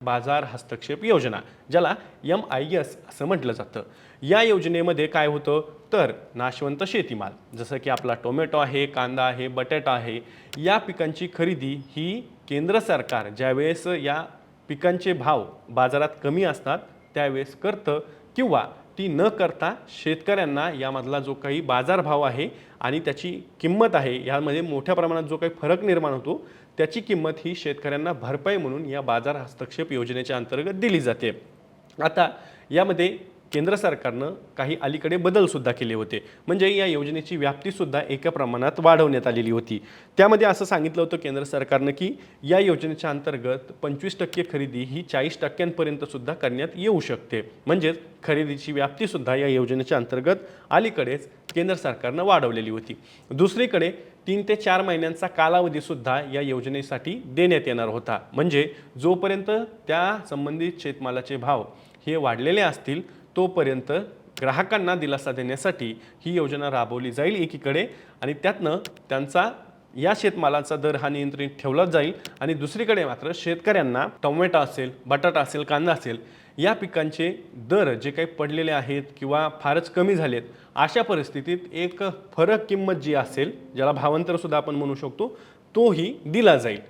बाजार हस्तक्षेप योजना, ज्याला MIS असं म्हटलं जातं. या योजनेमध्ये काय होतं तर नाशवंत शेतीमाल जसं की आपला टोमॅटो आहे, कांदा आहे, बटाटा आहे, या पिकांची खरेदी ही केंद्र सरकार ज्यावेळेस या पिकांचे भाव बाजारात कमी असतात त्यावेळेस करतं, किंवा ती न करता शेतकऱ्यांना यामधला जो काही बाजारभाव आहे आणि त्याची किंमत आहे यामध्ये मोठ्या प्रमाणात जो काही फरक निर्माण होतो त्याची किंमत ही शेतकऱ्यांना भरपाई म्हणून या बाजार हस्तक्षेप योजनेच्या अंतर्गत दिली जाते. आता यामध्ये केंद्र सरकारनं काही अलीकडे बदलसुद्धा केले होते, म्हणजे या योजनेची व्याप्तीसुद्धा एका प्रमाणात वाढवण्यात आलेली होती. त्यामध्ये असं सांगितलं होतं केंद्र सरकारनं की या योजनेच्या अंतर्गत 25% खरेदी ही 40% सुद्धा करण्यात येऊ शकते. म्हणजेच खरेदीची व्याप्तीसुद्धा या योजनेच्या अंतर्गत अलीकडेच केंद्र सरकारनं वाढवलेली होती. दुसरीकडे 3 ते 4 महिन्यांचा कालावधीसुद्धा या योजनेसाठी देण्यात येणार होता. म्हणजे जोपर्यंत त्या संबंधित शेतमालाचे भाव हे वाढलेले असतील तोपर्यंत ग्राहकांना दिलासा देण्यासाठी ही योजना राबवली जाईल एकीकडे, आणि त्यातनं त्यांचा या शेतमालाचा दर हा नियंत्रित ठेवला जाईल, आणि दुसरीकडे मात्र शेतकऱ्यांना टोमॅटो असेल, बटाटा असेल, कांदा असेल या पिकांचे दर जे काही पडलेले आहेत किंवा फारच कमी झालेत अशा परिस्थितीत एक फरक किंमत जी असेल, ज्याला भावांतरसुद्धा आपण म्हणू शकतो, तोही दिला जाईल.